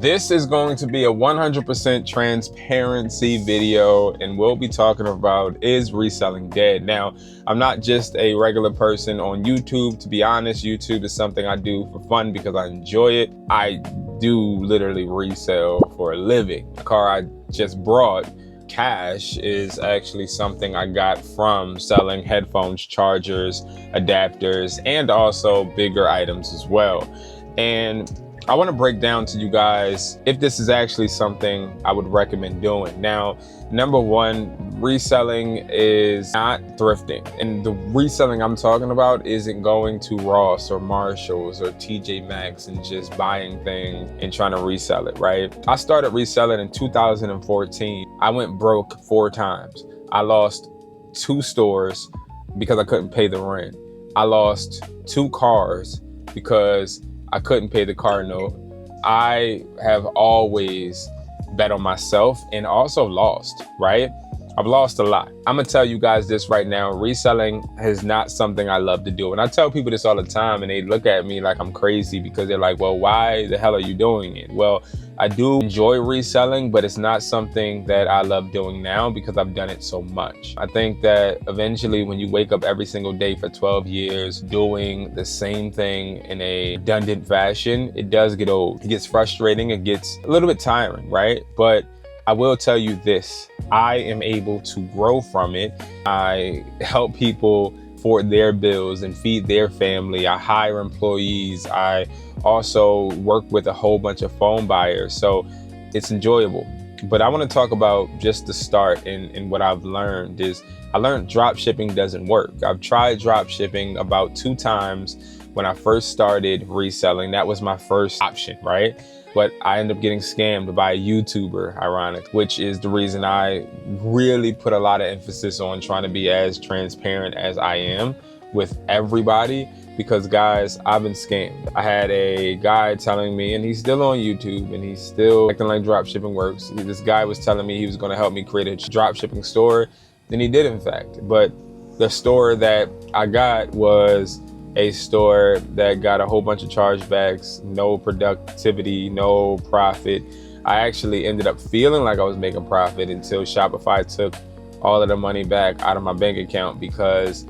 This is going to be a 100% transparency video, and we'll be talking about, is reselling dead? Now, I'm not just a regular person on YouTube. To be honest, YouTube is something I do for fun because I enjoy it. I do literally resell for a living. The car I just brought, cash, is actually something I got from selling headphones, chargers, adapters, and also bigger items as well. And I want to break down to you guys if this is actually something I would recommend doing. Now, number one, reselling is not thrifting. And the reselling I'm talking about isn't going to Ross or Marshalls or TJ Maxx and just buying things and trying to resell it, right? I started reselling in 2014. I went broke 4 times. I lost 2 stores because I couldn't pay the rent. I lost 2 cars because I couldn't pay the car note. I have always bet on myself and also lost, right? I've lost a lot. I'm gonna tell you guys this right now. Reselling is not something I love to do. And I tell people this all the time and they look at me like I'm crazy because they're like, well, why the hell are you doing it? Well, I do enjoy reselling, but it's not something that I love doing now because I've done it so much. I think that eventually when you wake up every single day for 12 years doing the same thing in a redundant fashion, it does get old. It gets frustrating, it gets a little bit tiring, right? But I will tell you this, I am able to grow from it. I help people afford their bills and feed their family. I hire employees. I also work with a whole bunch of phone buyers. So it's enjoyable. But I want to talk about just the start and what I've learned is I learned drop shipping doesn't work. I've tried drop shipping about 2 times when I first started reselling. That was my first option, right? But I ended up getting scammed by a YouTuber, ironic, which is the reason I really put a lot of emphasis on trying to be as transparent as I am with everybody, because guys, I've been scammed. I had a guy telling me, and he's still on YouTube and he's still acting like drop shipping works. This guy was telling me he was gonna help me create a drop shipping store, and he did in fact. But the store that I got was a store that got a whole bunch of chargebacks, no productivity, no profit. I actually ended up feeling like I was making profit until Shopify took all of the money back out of my bank account because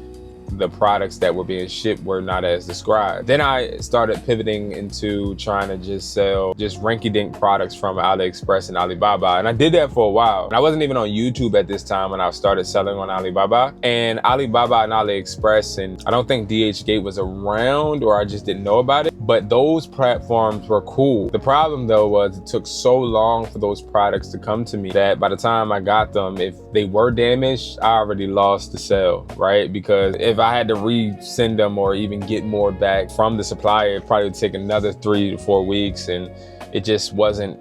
the products that were being shipped were not as described. Then I started pivoting into trying to just sell just rinky-dink products from AliExpress and Alibaba. And I did that for a while. And I wasn't even on YouTube at this time when I started selling on Alibaba. And Alibaba and AliExpress, and I don't think DHgate was around or I just didn't know about it, but those platforms were cool. The problem though was it took so long for those products to come to me that by the time I got them, if they were damaged, I already lost the sale, right? Because if I had to resend them or even get more back from the supplier, it probably would take another 3 to 4 weeks, and it just wasn't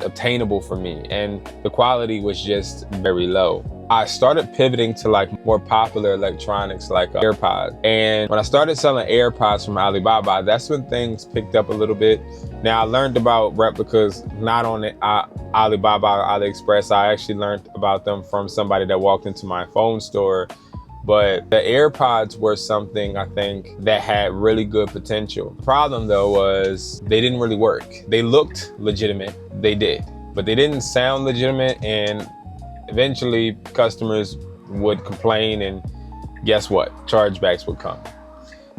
obtainable for me. And the quality was just very low. I started pivoting to like more popular electronics like AirPods. And when I started selling AirPods from Alibaba, that's when things picked up a little bit. Now I learned about replicas not on Alibaba or AliExpress. I actually learned about them from somebody that walked into my phone store. But the AirPods were something I think that had really good potential. The problem though was they didn't really work. They looked legitimate, they did, but they didn't sound legitimate, and eventually customers would complain, and guess what? Chargebacks would come.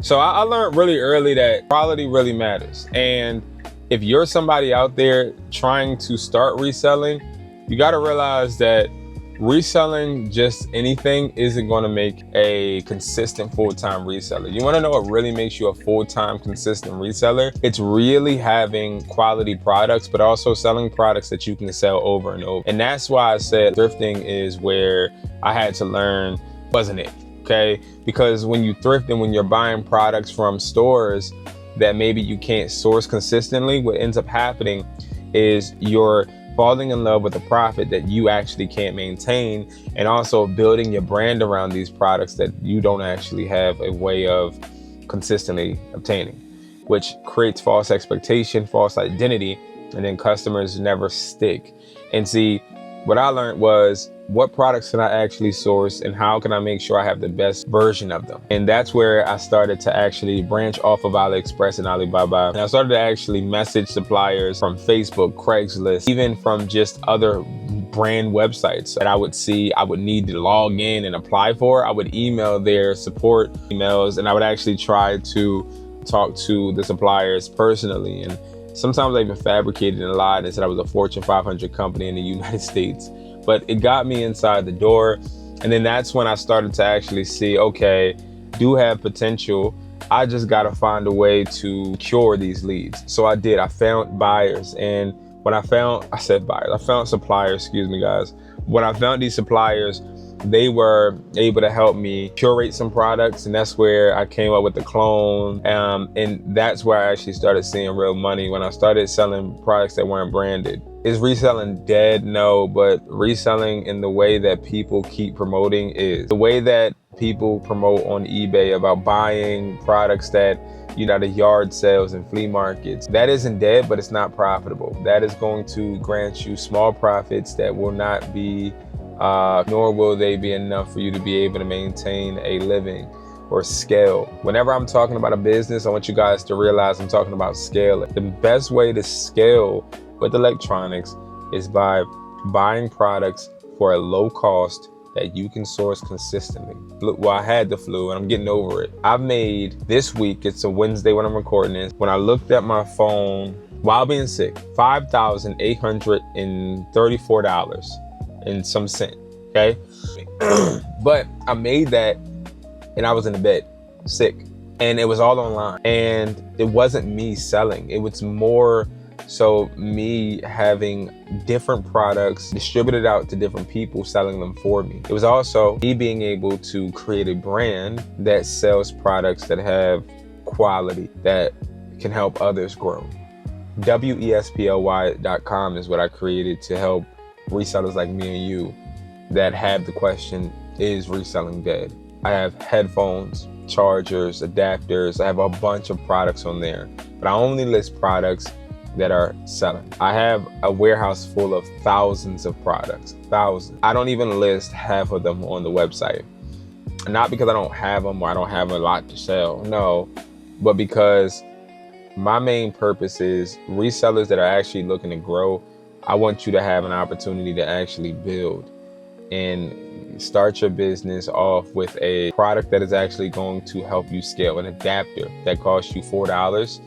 So I learned really early that quality really matters. And if you're somebody out there trying to start reselling, you gotta realize that reselling just anything isn't going to make a consistent full-time reseller. You want to know what really makes you a full-time consistent reseller? It's really having quality products, but also selling products that you can sell over and over. And that's why I said thrifting is where I had to learn, wasn't it? Okay, because when you thrift and when you're buying products from stores that maybe you can't source consistently, what ends up happening is you're falling in love with a profit that you actually can't maintain, and also building your brand around these products that you don't actually have a way of consistently obtaining, which creates false expectation, false identity, and then customers never stick. And see, what I learned was what products can I actually source and how can I make sure I have the best version of them? And that's where I started to actually branch off of AliExpress and Alibaba. And I started to actually message suppliers from Facebook, Craigslist, even from just other brand websites that I would see I would need to log in and apply for. I would email their support emails, and I would actually try to talk to the suppliers personally. And sometimes I even fabricated and lied and said I was a Fortune 500 company in the United States. But it got me inside the door. And then that's when I started to actually see, okay, do have potential. I just got to find a way to cure these leads. So I did. I found buyers. And when I found suppliers, excuse me, guys. When I found these suppliers, they were able to help me curate some products, and that's where I came up with the clone. And that's where I actually started seeing real money, when I started selling products that weren't branded. Is reselling dead? No, but reselling in the way that people keep promoting is. The way that people promote on eBay about buying products that the yard sales and flea markets, that isn't dead, but it's not profitable. That is going to grant you small profits that will not be nor will they be enough for you to be able to maintain a living or scale. Whenever I'm talking about a business, I want you guys to realize I'm talking about scale. The best way to scale with electronics is by buying products for a low cost that you can source consistently. Look, well, I had the flu and I'm getting over it. I've made this week, it's a Wednesday when I'm recording this, when I looked at my phone while being sick, $5,834 and some cent, okay? But I made that and I was in the bed, sick. And it was all online. And it wasn't me selling. It was more so me having different products distributed out to different people, selling them for me. It was also me being able to create a brand that sells products that have quality, that can help others grow. WESPLY.com is what I created to help resellers like me and you that have the question, is reselling dead? I have headphones, chargers, adapters. I have a bunch of products on there, but I only list products that are selling. I have a warehouse full of thousands of products, thousands. I don't even list half of them on the website. Not because I don't have them or I don't have a lot to sell, no, but because my main purpose is resellers that are actually looking to grow. I want you to have an opportunity to actually build and start your business off with a product that is actually going to help you scale. An adapter that costs you $4,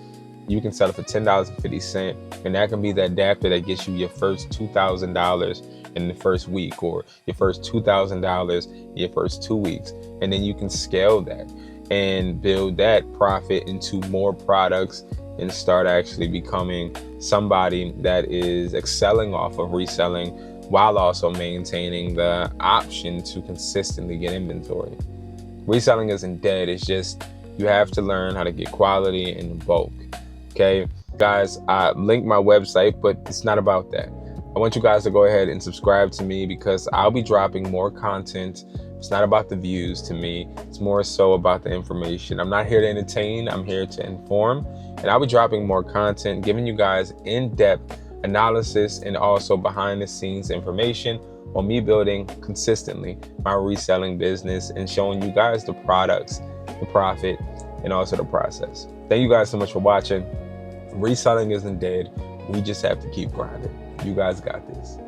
you can sell it for $10.50, and that can be the adapter that gets you your first $2,000 in the first week, or your first $2,000 in your first 2 weeks. And then you can scale that and build that profit into more products and start actually becoming somebody that is excelling off of reselling, while also maintaining the option to consistently get inventory. Reselling isn't dead. It's just you have to learn how to get quality in bulk. Okay, guys, I linked my website, but it's not about that. I want you guys to go ahead and subscribe to me, because I'll be dropping more content. It's not about the views to me. It's more so about the information. I'm not here to entertain. I'm here to inform. And I'll be dropping more content, giving you guys in-depth analysis and also behind the scenes information on me building consistently my reselling business and showing you guys the products, the profit, and also the process. Thank you guys so much for watching. Reselling isn't dead. We just have to keep grinding. You guys got this.